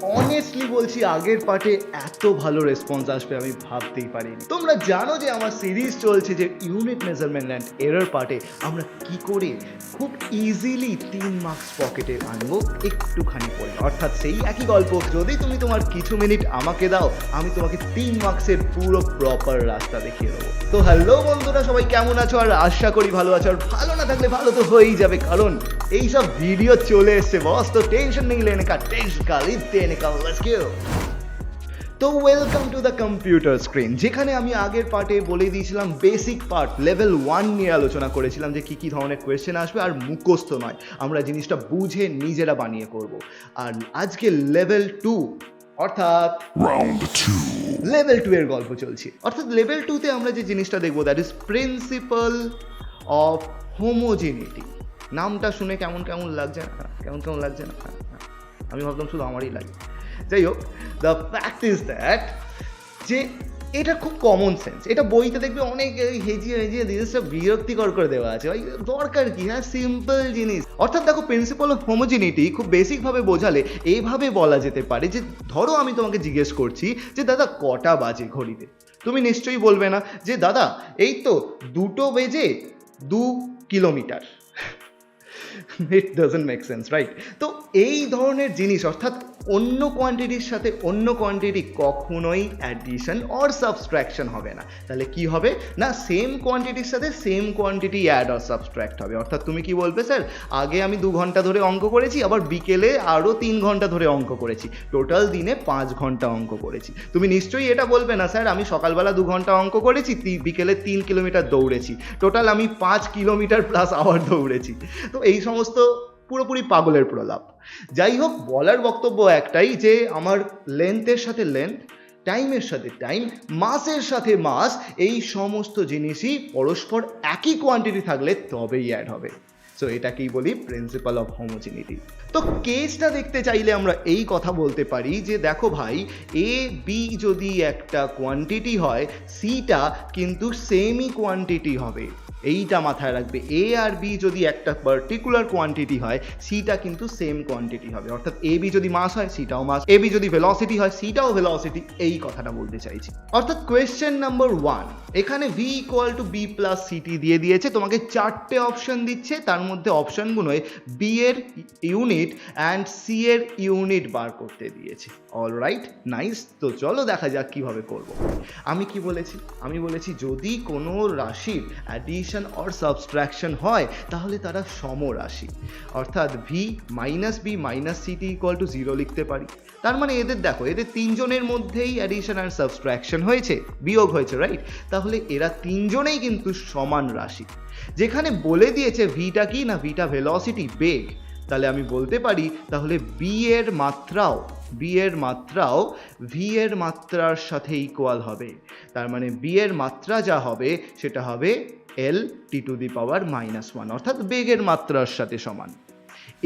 Honestly বলছি আগের পার্টে এত ভালো রেসপন্স আসবে আমি ভাবতেই পারিনি। তোমরা জানো যে আমার সিরিজ চলছে যে ইউনিট মেজারমেন্ট অ্যান্ড এরর পার্টে আমরা কি করে খুব ইজিলি 3 মার্কস পকেটে আনবো একটুখানি পড়ে, অর্থাৎ সেই একই গল্প। যদি তুমি তোমার কিছু মিনিট আমাকে দাও, আমি তোমাকে 3 মার্কসের পুরো প্রপার রাস্তা দেখিয়ে দেবো। তো হ্যালো বন্ধুরা, সবাই কেমন আছো? আর আশা করি ভালো আছো। আর ভালো না থাকলে ভালো তো হয়েই যাবে, কারণ এইসব ভিডিও চলে এসছে বস। তো টেনশন নেই লেনে কা, টেনশন কা লিতে কা, লেটস গো। তো welcome to the computer screen, যেখানে আমি আগের পার্টে বলে দিয়েছিলাম বেসিক পার্ট লেভেল 1 নিয়ে আলোচনা করেছিলাম যে কী ধরনের কোয়েশ্চেন আসবে, আর মুখস্থ নয়, আমরা জিনিসটা বুঝে নিজেরা বানিয়ে করব। আর আজকে লেভেল 2 অর্থাৎ Round 2. লেভেল 2 এর গল্প চলছে। অর্থাৎ লেভেল 2 তে আমরা যে জিনিসটা দেখবো that is principal of homogeneity. নামটা শুনে কেমন কেমন লাগছে না? কেমন কেমন লাগছে না? আমি ভাবলাম শুধু আমারই লাগে। যাই হোক, দ্য ফ্যাক্ট ইজ দ্যাট যে এটা খুব কমন সেন্স। এটা বইতে দেখবে অনেক হেজিয়ে হেজিয়ে জিনিসটা বিরক্তিকর করে দেওয়া আছে। ভাই দরকার কি? হ্যাঁ, সিম্পল জিনিস। অর্থাৎ দেখো, প্রিন্সিপাল অফ হোমোজেনিটি খুব বেসিকভাবে বোঝালে এইভাবে বলা যেতে পারে যে ধরো আমি তোমাকে জিজ্ঞেস করছি যে দাদা কটা বাজে ঘড়িতে, তুমি নিশ্চয়ই বলবে না যে দাদা এই তো 2 বেজে 2 kilometre. It doesn't make sense, right? তো এই ধরনের জিনিস, অর্থাৎ অন্য কোয়ান্টিটির সাথে অন্য কোয়ান্টিটি কখনোই অ্যাডিশন অর সাবস্ট্রাকশন হবে না। তাহলে কি হবে না, সেম কোয়ান্টিটির সাথে same quantity add or subtract হবে। অর্থাৎ তুমি কি বলবে, স্যার আগে আমি 2 ঘন্টা ধরে অঙ্ক করেছি, আবার বিকেলে আরও 3 ঘন্টা ধরে অঙ্ক করেছি, টোটাল দিনে 5 ঘন্টা অঙ্ক করেছি। তুমি নিশ্চয়ই এটা বলবে না, স্যার আমি সকালবেলা 2 ঘন্টা অঙ্ক করেছি, বিকেলে 3 কিলোমিটার দৌড়েছি, টোটাল আমি 5 কিলোমিটার প্লাস আওয়ার দৌড়েছি। তো এই সমস্ত পুরোপুরি পাগলের প্রলাপ। যাই হোক, বলার বক্তব্য একটাই যে আমার লেন্থের সাথে লেন্থ, টাইমের সাথে টাইম, মাসের সাথে মাস, এই সমস্ত জিনিসই পরস্পর একই কোয়ান্টিটি থাকলে তবেই অ্যাড হবে। সো এটাকেই বলি প্রিন্সিপাল অফ হোমোজেনিটি। তো কেসটা দেখতে চাইলে আমরা এই কথা বলতে পারি যে দেখো ভাই, এ বি যদি একটা কোয়ান্টিটি হয়, সিটা কিন্তু সেমই কোয়ান্টিটি হবে। এইটা মাথায় রাখবে, এ আর বি যদি একটা পার্টিকুলার কোয়ান্টিটি হয়, সিটা কিন্তু সেম কোয়ান্টিটি হবে। অর্থাৎ এ বি যদি মাস হয়, সিটাও মাস, এ বি যদি ভেলোসিটি হয়, সিটাও ভেলোসিটি। এই কথাটা বলতে চাইছি। অর্থাৎ কোয়েশ্চেন নাম্বার 1, এখানে V equal to B plus CT দিয়ে দিয়েছে, তোমাকে 4টে অপশন দিচ্ছে, তার মধ্যে অপশনগুলোয় বি এর ইউনিট অ্যান্ড সি এর ইউনিট বার করতে দিয়েছে। Alright, nice. তো চলো দেখা যাক কিভাবে করব। আমি কি বলেছি? আমি বলেছি যদি কোনো রাশির অ্যাডিশন অর সাবস্ট্রাকশন হয় তাহলে তারা সমরাশি। অর্থাৎ V minus B minus CT equal to 0 লিখতে পারি। তার মানে এদের দেখো, এদের 3 জনের মধ্যেই অ্যাডিশন আর সাবস্ট্রাকশন হয়েছে, বিয়োগ হয়েছে, রাইট? তাহলে এরা 3 জনেই কিন্তু সমান রাশি। যেখানে বলে দিয়েছে ভিটা কি না, ভিটা ভেলোসিটি, বেগ, তাহলে আমি বলতে পারি তাহলে বি এর মাত্রাও ভি এর মাত্রার সাথে ইকুয়াল হবে। তার মানে বি এর মাত্রা যা হবে সেটা হবে এল টি টু দি পাওয়ার -1, অর্থাৎ বেগের মাত্রার সাথে সমান।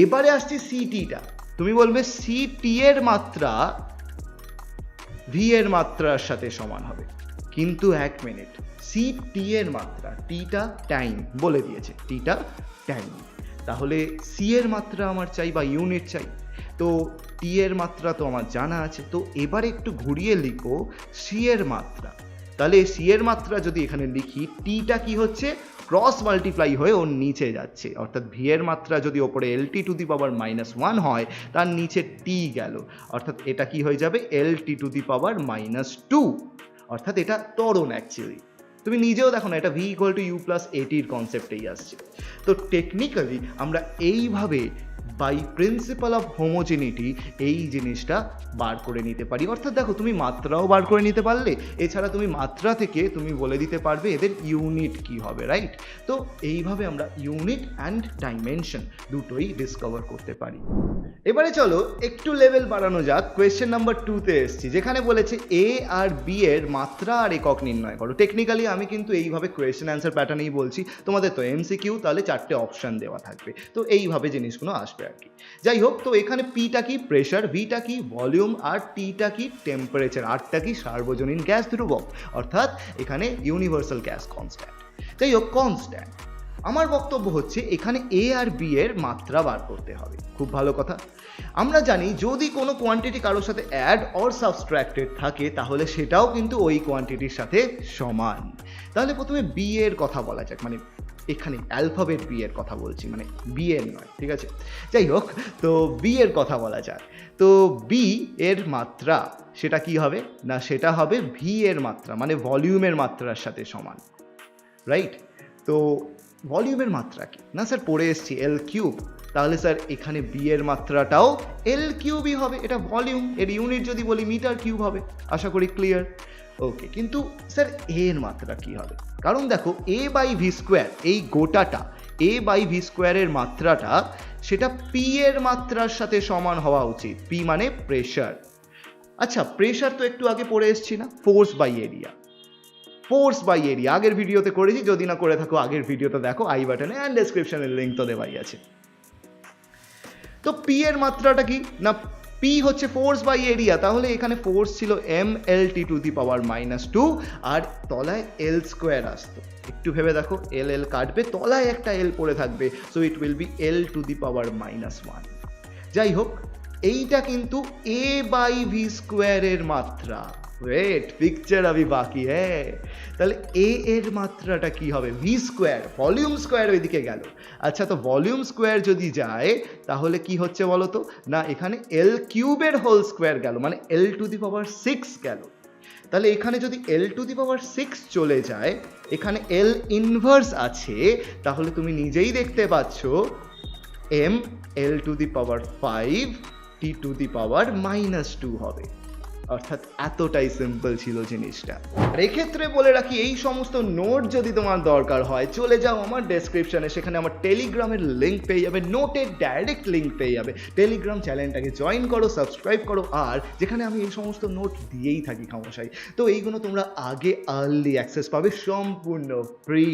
এবারে আসছে সিটিটা, তুমি বলবে সিটি এর মাত্রা ভি এর মাত্রার সাথে সমান হবে, কিন্তু 1 মিনিট, সিটি এর মাত্রা, টিটা টাইম বলে দিয়েছে, টিটা টাইম, তাহলে সি এর মাত্রা আমার চাই বা ইউনিট চাই। তো টি এর মাত্রা তো আমার জানা আছে, তো এবার একটু ঘুরিয়ে লিখো সি এর মাত্রা। তাহলে সি এর মাত্রা যদি এখানে লিখি, টিটা কি হচ্ছে, ক্রস মাল্টিপ্লাই হয়ে ওর নিচে যাচ্ছে। অর্থাৎ ভি এর মাত্রা যদি ওপরে এল টি টু দি পাওয়ার -1 হয়, তার নিচে টি গেল, অর্থাৎ এটা কি হয়ে যাবে এল টি টু দি পাওয়ার -2। অর্থাৎ এটা ত্বরণ অ্যাকচুয়ালি। তুমি নিজেও দেখো না, এটা V equal to U plus এটির কনসেপ্টেই আসছে। তো টেকনিক্যালি আমরা এইভাবে বাই প্রিন্সিপাল অফ হোমোজেনিটি এই জিনিসটা বার করে নিতে পারি। অর্থাৎ দেখো, তুমি মাত্রাও বার করে নিতে পারলে, এছাড়া তুমি মাত্রা থেকে তুমি বলে দিতে পারবে এদের ইউনিট কি হবে, রাইট? তো এইভাবে আমরা ইউনিট অ্যান্ড ডাইমেনশন দুটোই ডিসকভার করতে পারি। এবারে চলো একটু লেভেল বাড়ানো যাক। কোয়েশ্চেন নাম্বার 2-তে এসেছি, যেখানে বলেছে এ আর বি এর মাত্রা আর একক নির্ণয় করো। টেকনিক্যালি আমি কিন্তু এইভাবে কোয়েশ্চেন অ্যান্সার প্যাটার্নেই বলছি, তোমাদের তো এমসিকিউ, তাহলে 4টে অপশান দেওয়া থাকবে, তো এইভাবে জিনিসগুলো আসবে আর কি। যাই হোক, তো এখানে পিটা কি প্রেশার, ভিটা কি ভলিউম, আর টিটা কি টেম্পারেচার, আরটা কি সার্বজনীন গ্যাস ধ্রুবক, অর্থাৎ এখানে ইউনিভার্সাল গ্যাস কনস্ট্যান্ট। যাই হোক, কনস্ট্যান্ট আমার বক্তব্য হচ্ছে এখানে এ আর বি এর মাত্রা বার করতে হবে। খুব ভালো কথা। আমরা জানি যদি কোনো কোয়ান্টিটি কারোর সাথে অ্যাড অর সাবস্ট্রাক্টেড থাকে তাহলে সেটাও কিন্তু ওই কোয়ান্টিটির সাথে সমান। তাহলে প্রথমে বি এর কথা বলা যাক, মানে এখানে অ্যালফাবেট বি এর কথা বলছি, মানে বি এর নয়, ঠিক আছে? যাই হোক, তো বি এর কথা বলা যাক। তো বি এর মাত্রা সেটা কি হবে না, সেটা হবে ভি এর মাত্রা, মানে ভলিউমের মাত্রার সাথে সমান, রাইট? তো ভলিউমের মাত্রা কি না স্যার পড়ে এসছি এল কিউব, তাহলে স্যার এখানে বি এর মাত্রাটাও এল কিউবই হবে। এটা ভলিউম, এর ইউনিট যদি বলি মিটার কিউব হবে। আশা করি ক্লিয়ার। ওকে, কিন্তু স্যার এ এর মাত্রা কি হবে? কারণ দেখো এ বাই ভি স্কোয়ার, এই গোটাটা এ বাই ভি স্কোয়ারের মাত্রাটা সেটা পি এর মাত্রার সাথে সমান হওয়া উচিত। পি মানে প্রেশার। আচ্ছা, প্রেশার তো একটু আগে পড়ে এসছি না, force by area. Force by area আগের ভিডিওতে করেছি, যদি না করে থাকো আগের ভিডিওটা দেখো, আই বাটনে অ্যান্ড ডেসক্রিপশনের লিঙ্ক তো দেওয়াই আছে। তো পি এর মাত্রাটা কি না, পি হচ্ছে ফোর্স বাই এরিয়া, তাহলে এখানে ফোর্স ছিল M L T to the power -2 আর তলায় এল স্কোয়ার আসতো। একটু ভেবে দেখো, এল এল কাটবে, তলায় একটা এল পড়ে থাকবে, so it will be L to the power -1। যাই হোক, এইটা কিন্তু এ বাই ভি স্কোয়ারের মাত্রা। ওয়েট, পিকচার अभी বাকি হ্যাঁ। তাহলে এ এর মাত্রাটা কি হবে? ভি স্কোয়ার, ভলিউম স্কোয়ার ওইদিকে গেল। আচ্ছা, তো ভলিউম স্কোয়ার যদি যায় তাহলে কি হচ্ছে বলো তো, না এখানে এল কিউবের হোল স্কোয়ার গেল, মানে এল টু দি পাওয়ার 6 গেল। তাহলে এখানে যদি এল টু দি পাওয়ার 6 চলে যায়, এখানে এল ইনভার্স আছে, তাহলে তুমি নিজেই দেখতে পাচ্ছ M L to the power 5 T to the power -2 হবে। অর্থাৎ এতটাই সিম্পল ছিল জিনিসটা। আর এক্ষেত্রে বলে রাখি, এই সমস্ত নোট যদি তোমার দরকার হয় চলে যাও আমার ডেসক্রিপশনে, সেখানে আমার টেলিগ্রামের লিঙ্ক পেয়ে যাবে, নোটের ডাইরেক্ট লিঙ্ক পেয়ে যাবে। টেলিগ্রাম চ্যানেলটাকে জয়েন করো, সাবস্ক্রাইব করো, আর যেখানে আমি এই সমস্ত নোট দিয়েই থাকি খামোশাই। তো এইগুলো তোমরা আগে আর্লি অ্যাক্সেস পাবে, সম্পূর্ণ ফ্রি।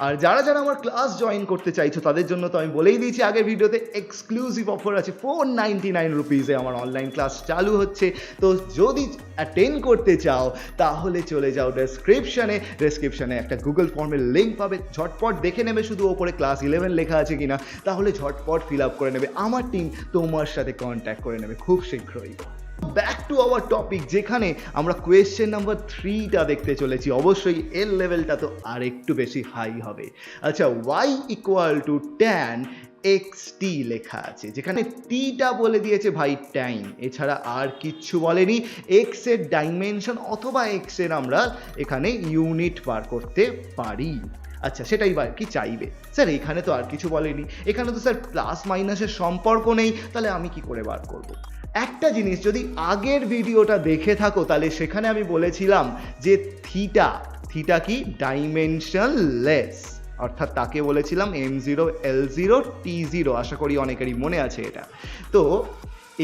আর যারা যারা আমার ক্লাস জয়েন করতে চাইছো তাদের জন্য তো আমি বলেই দিয়েছি আগের ভিডিওতে, এক্সক্লুসিভ অফার আছে। 499 রুপিসে আমার অনলাইন ক্লাস চালু হচ্ছে। তো যদি অ্যাটেন্ড করতে চাও তাহলে চলে যাও ডেসক্রিপশনে একটা গুগল ফর্মের লিঙ্ক পাবে, ঝটপট দেখে নেবে শুধু ওপরে ক্লাস 11 লেখা আছে কিনা, তাহলে ঝটপট ফিল আপ করে নেবে। আমার টিম তোমার সাথে কন্ট্যাক্ট করে নেবে খুব শীঘ্রই। ব্যাক টু আওয়ার টপিক, যেখানে আমরা কোয়েশ্চেন নাম্বার 3টা দেখতে চলেছি। অবশ্যই এর লেভেলটা তো আর একটু বেশি হাই হবে। আচ্ছা, y = tan xt লেখা আছে, যেখানে টিটা বলে দিয়েছে ভাই টাইম, এছাড়া আর কিচ্ছু বলেনি। এক্স এর ডাইমেনশন অথবা এক্স এর আমরা এখানে ইউনিট বার করতে পারি। আচ্ছা, সেটাই বার কি চাইবে স্যার, এখানে তো আর কিছু বলেনি, এখানে তো স্যার প্লাস মাইনাসের সম্পর্ক নেই, তাহলে আমি কি করে বার করব? একটা জিনিস যদি আগের ভিডিওটা দেখে থাকো তাহলে সেখানে আমি বলেছিলাম যে থিটা কি ডাইমেনশনলেস, অর্থাৎ তাকে বলেছিলাম m0 l0 t0। আশা করি অনেকেরই মনে আছে এটা। তো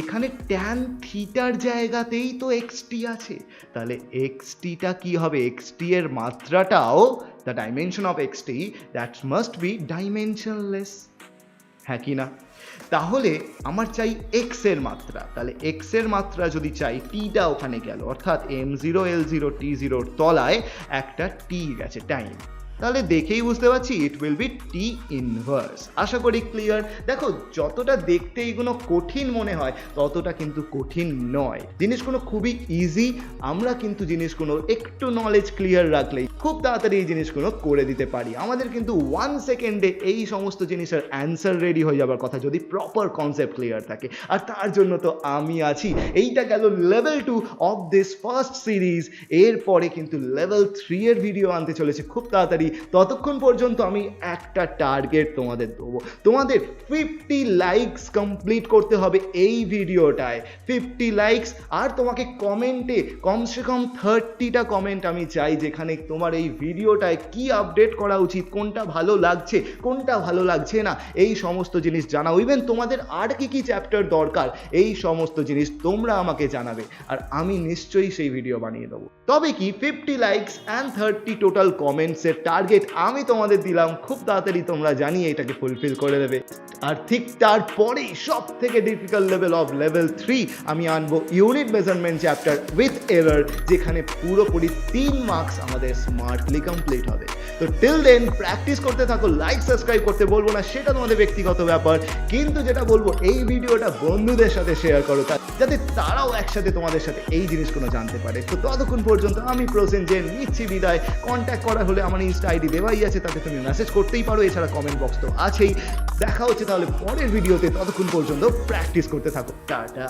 এখানে ট্যান থিটার জায়গাতেই তো xt আছে, তাহলে xt-টা কি হবে? xt এর মাত্রাটাও, the dimension of xt, that must be dimensionless, হ্যাঁ কি না? তাহলে আমার চাই x এর মাত্রা, তাহলে x এর মাত্রা যদি চাই, টিটা ওখানে গেল, অর্থাৎ m0 l0 t0 তলায় একটা t গেছে, টাইম। তাহলে দেখেই বুঝতে পারছি it will be T inverse. আশা করি ক্লিয়ার। দেখো, যতটা দেখতে এগুলো কঠিন মনে হয় ততটা কিন্তু কঠিন নয়, জিনিসগুলো খুবই ইজি। আমরা কিন্তু জিনিসগুলো একটু নলেজ ক্লিয়ার রাখলেই খুব তাড়াতাড়ি এই জিনিসগুলো করে দিতে পারি। আমাদের কিন্তু 1 সেকেন্ডে এই সমস্ত জিনিসের অ্যান্সার রেডি হয়ে যাবার কথা যদি প্রপার কনসেপ্ট ক্লিয়ার থাকে, আর তার জন্য তো আমি আছি। এইটা গেল level 2 of this first series. এরপরে কিন্তু লেভেল 3 এর ভিডিও আনতে চলেছে খুব তাড়াতাড়ি। ততক্ষণ পর্যন্ত আমি একটা টার্গেট তোমাদের দেবো, তোমাদের 50 লাইকস কমপ্লিট করতে হবে এই ভিডিওটায়, 50 লাইকস। আর তোমাকে কমেন্টে কমসে কম 30টা কমেন্ট আমি চাই, যেখানে তোমার এই ভিডিওটায় কি আপডেট করা উচিত, কোনটা ভালো লাগছে, কোনটা ভালো লাগছে না, এই সমস্ত জিনিস জানাও। ইভেন তোমাদের আর কি কি চ্যাপ্টার দরকার, এই সমস্ত জিনিস তোমরা আমাকে জানাবে, আর আমি নিশ্চয়ই সেই ভিডিও বানিয়ে দেবো। তবে কি 50 লাইকস অ্যান্ড 30 টোটাল কমেন্টসের টার্গেট আমি তোমাদের দিলাম, খুব তাড়াতাড়ি তোমরা জানিয়ে এটাকে ফুলফিল করে দেবে। আর ঠিক তারপরেই সব থেকে ডিফিকাল্ট লেভেল অফ লেভেল 3 আমি আনবো unit measurement chapter with error, যেখানে পুরোপুরি 3 মার্কস আমাদের স্মার্টলি কমপ্লিট হবে। তো টিল দেন প্র্যাকটিস করতে থাকো, লাইক সাবস্ক্রাইব করতে বলবো না, সেটা তোমাদের ব্যক্তিগত ব্যাপার, কিন্তু যেটা বলবো এই ভিডিওটা বন্ধুদের সাথে শেয়ার করো যাতে তারাও একসাথে তোমাদের সাথে এই জিনিসগুলো জানতে পারে। তো ততক্ষণ পর্যন্ত আমি প্রসেনজিৎ নিচ্ছি বিদায়। কন্ট্যাক্ট করা হলে আমার ইনস্টা আইডি দেওয়াই আছে, তাতে তুমি মেসেজ করতেই পারো, এছাড়া কমেন্ট বক্স তো আছেই। দেখা হচ্ছে তাহলে পরের ভিডিওতে, ততক্ষণ পর্যন্ত প্র্যাকটিস করতে থাকো, টাটা।